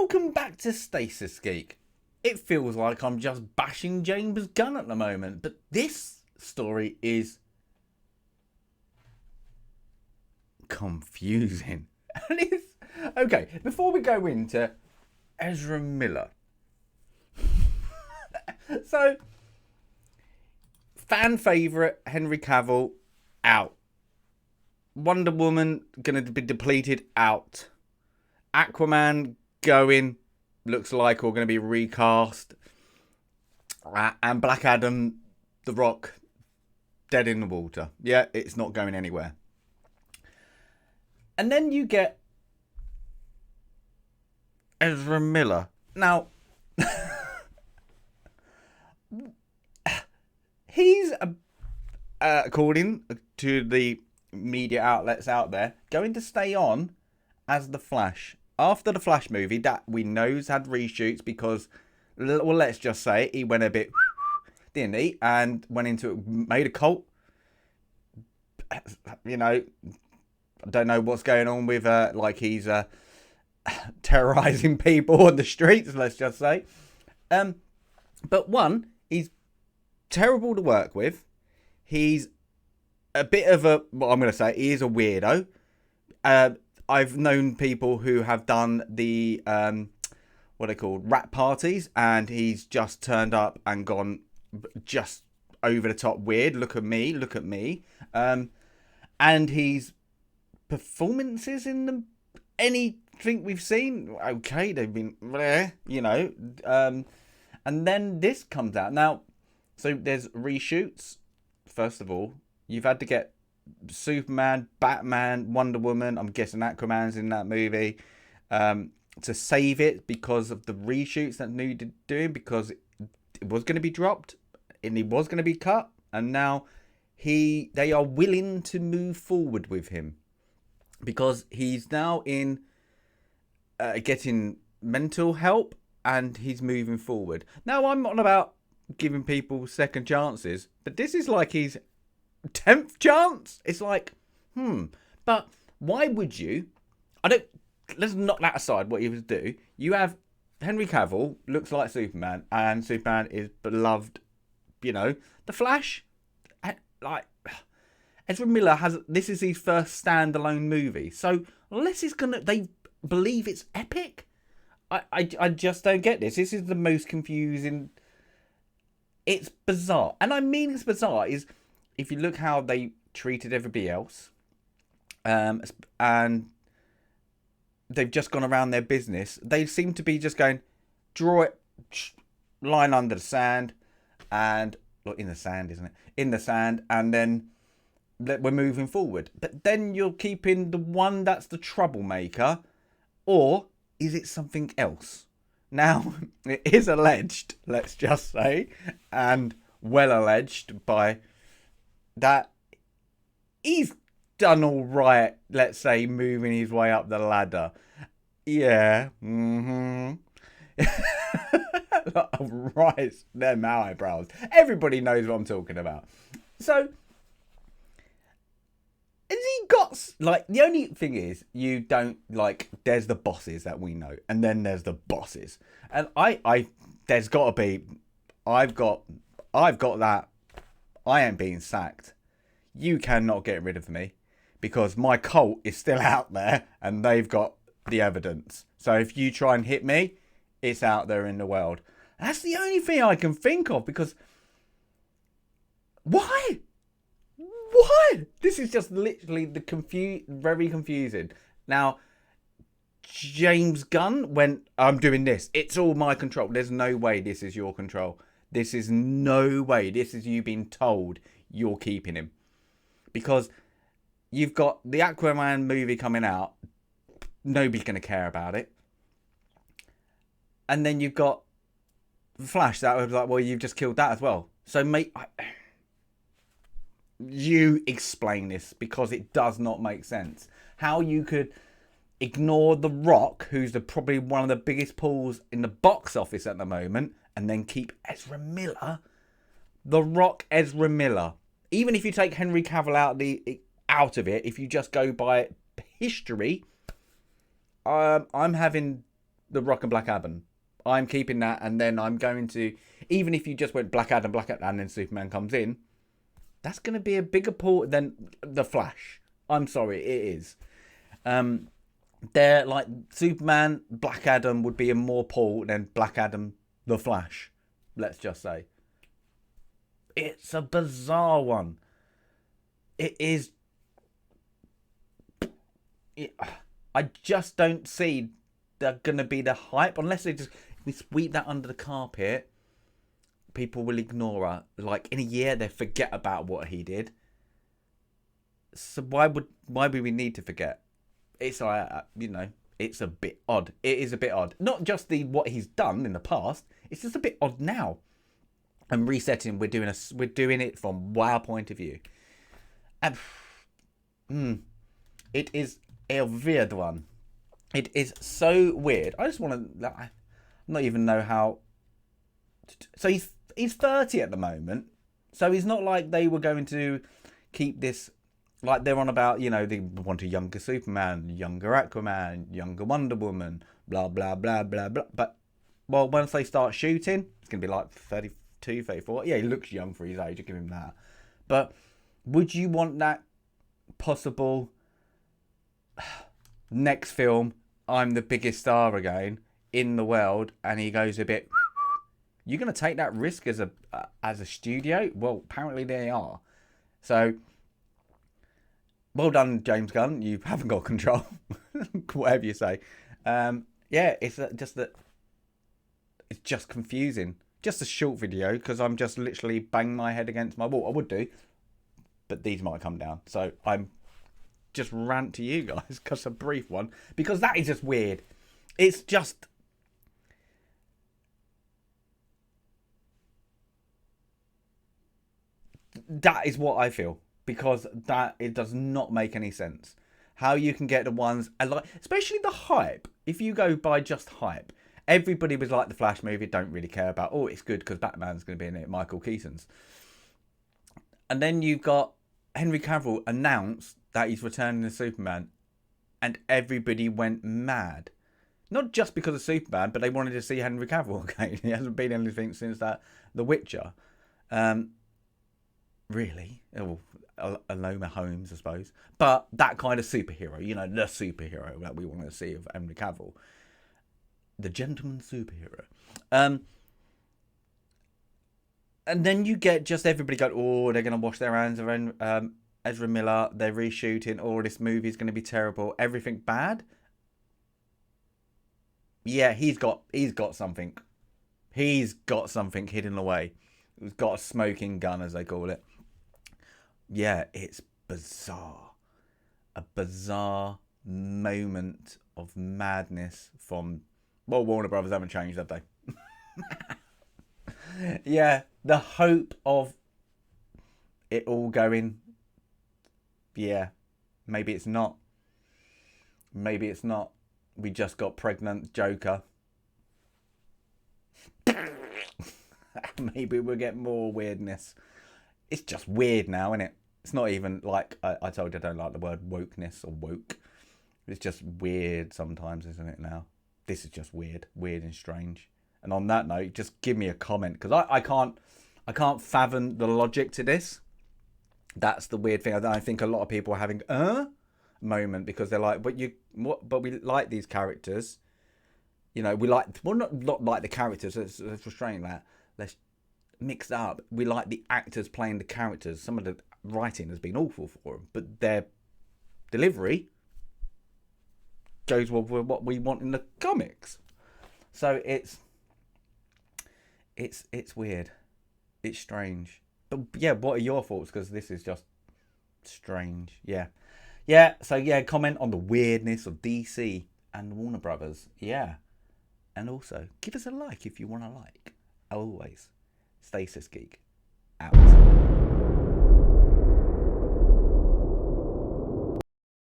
Welcome back to Stasis, Geek. It feels like I'm just bashing James Gunn at the moment, but this story is confusing. And it's okay. Before we go into Ezra Miller, so fan favorite Henry Cavill out. Wonder Woman gonna be depleted out. Aquaman going, looks like, or going to be recast. And Black Adam, The Rock, dead in the water. Yeah, it's not going anywhere. And then you get Ezra Miller. Now, he's, according to the media outlets out there, going to stay on as the Flash. After the Flash movie that we know's had reshoots because, well, let's just say he went a bit, didn't he? And went into it, made a cult. You know, I don't know what's going on with, like he's terrorizing people on the streets, let's just say. But one, he's terrible to work with. He's a bit of a, what I'm going to say, he is a weirdo. I've known people who have done the, what are called, rap parties, and he's just turned up and gone just over the top weird. Look at me. And his performances in them, anything we've seen, okay, they've been, you know. And then this comes out. Now, so there's reshoots. First of all, you've had to get Superman, Batman, Wonder Woman, I'm guessing Aquaman's in that movie, to save it because of the reshoots that needed doing, because it was going to be dropped and it was going to be cut, and now they are willing to move forward with him because he's now in getting mental help and he's moving forward. Now, I'm not about giving people second chances, but this is like he's 10th chance. It's like, but why would you? Let's knock that aside, what he would do. You have Henry Cavill, looks like Superman, and Superman is beloved, you know. The Flash, like, Ezra Miller this is his first standalone movie, so unless they believe it's epic, I just don't get this. This is the most confusing. It's bizarre, and I mean it's bizarre, is if you look how they treated everybody else, and they've just gone around their business, they seem to be just going, draw it, line under the sand, and, look, in the sand, isn't it? In the sand, and then we're moving forward. But then you're keeping the one that's the troublemaker, or is it something else? Now, it is alleged, let's just say, and well alleged by that he's done all right, let's say, moving his way up the ladder. Yeah. Right, them eyebrows. Everybody knows what I'm talking about. So, has he got, like, the only thing is, you don't, like, there's the bosses that we know, and then there's the bosses. And there's got to be, I've got that. I ain't being sacked. You cannot get rid of me because my cult is still out there and they've got the evidence. So if you try and hit me, it's out there in the world. That's the only thing I can think of, because why? This is just literally very confusing. Now, James Gunn went, I'm doing this. It's all my control. There's no way this is your control. This is no way. This is you being told you're keeping him. Because you've got the Aquaman movie coming out. Nobody's going to care about it. And then you've got Flash. That was like, well, you've just killed that as well. So, mate, you explain this, because it does not make sense. How you could ignore The Rock, who's probably one of the biggest pulls in the box office at the moment, and then keep Ezra Miller. The Rock, Ezra Miller. Even if you take Henry Cavill out of it, if you just go by history, I'm having the Rock and Black Adam. I'm keeping that, and then I'm going to, even if you just went Black Adam, and then Superman comes in, that's going to be a bigger port than the Flash. I'm sorry, it is. They're like Superman, Black Adam would be a more pull than Black Adam, the Flash. Let's just say. It's a bizarre one. It is. I just don't see they're going to be the hype unless they just we sweep that under the carpet. People will ignore her. Like in a year, they forget about what he did. So why would we need to forget? It's like it's a bit odd. It is a bit odd. Not just what he's done in the past. It's just a bit odd now. And resetting, we're doing it from our point of view, and it is a weird one. It is so weird. I just want to. I not even know how. So he's 30 at the moment. So he's not like they were going to keep this. Like they're on about, they want a younger Superman, younger Aquaman, younger Wonder Woman, blah, blah, blah, blah, blah. But, well, once they start shooting, it's going to be like 32, 34. Yeah, he looks young for his age, I'll give him that. But would you want that possible next film, I'm the biggest star again in the world, and he goes a bit... You're going to take that risk as a studio? Well, apparently they are. So... Well done, James Gunn. You haven't got control. Whatever you say. It's just that it's just confusing. Just a short video because I'm just literally banging my head against my wall. I would do, but these might come down. So I'm just rant to you guys because a brief one because that is just weird. It's just that is what I feel. Because it does not make any sense. How you can get the ones, especially the hype. If you go by just hype, everybody was like the Flash movie, don't really care about, it's good because Batman's going to be in it, Michael Keaton's. And then you've got Henry Cavill announced that he's returning as Superman, and everybody went mad. Not just because of Superman, but they wanted to see Henry Cavill again. He hasn't been anything since The Witcher. Really? Aloma Holmes, I suppose. But that kind of superhero, the superhero that we want to see of Henry Cavill. The gentleman superhero. And then you get just everybody going, they're going to wash their hands of Ezra Miller. They're reshooting. This movie's going to be terrible. Everything bad. Yeah, he's got something. He's got something hidden away. He's got a smoking gun, as they call it. Yeah, it's bizarre. A bizarre moment of madness from... Well, Warner Brothers haven't changed, have they? Yeah, the hope of it all going... Yeah, maybe it's not. Maybe it's not. We just got pregnant Joker. Maybe we'll get more weirdness. It's just weird now, isn't it? It's not even like I told you I don't like the word wokeness or woke. It's just weird sometimes, isn't it now? This is just weird and strange. And on that note, just give me a comment because I can't fathom the logic to this. That's the weird thing. I think a lot of people are having a moment because they're like, but we like these characters. We like not like the characters. Let's restrain that. Let's mixed up. We like the actors playing the characters. Some of the writing has been awful for them, but their delivery goes with what we want in the comics. So it's weird. It's strange. But yeah, what are your thoughts? Because this is just strange. Yeah. So yeah, comment on the weirdness of DC and Warner Brothers. Yeah. And also, give us a like if you want to like. Always. Stasis Geek.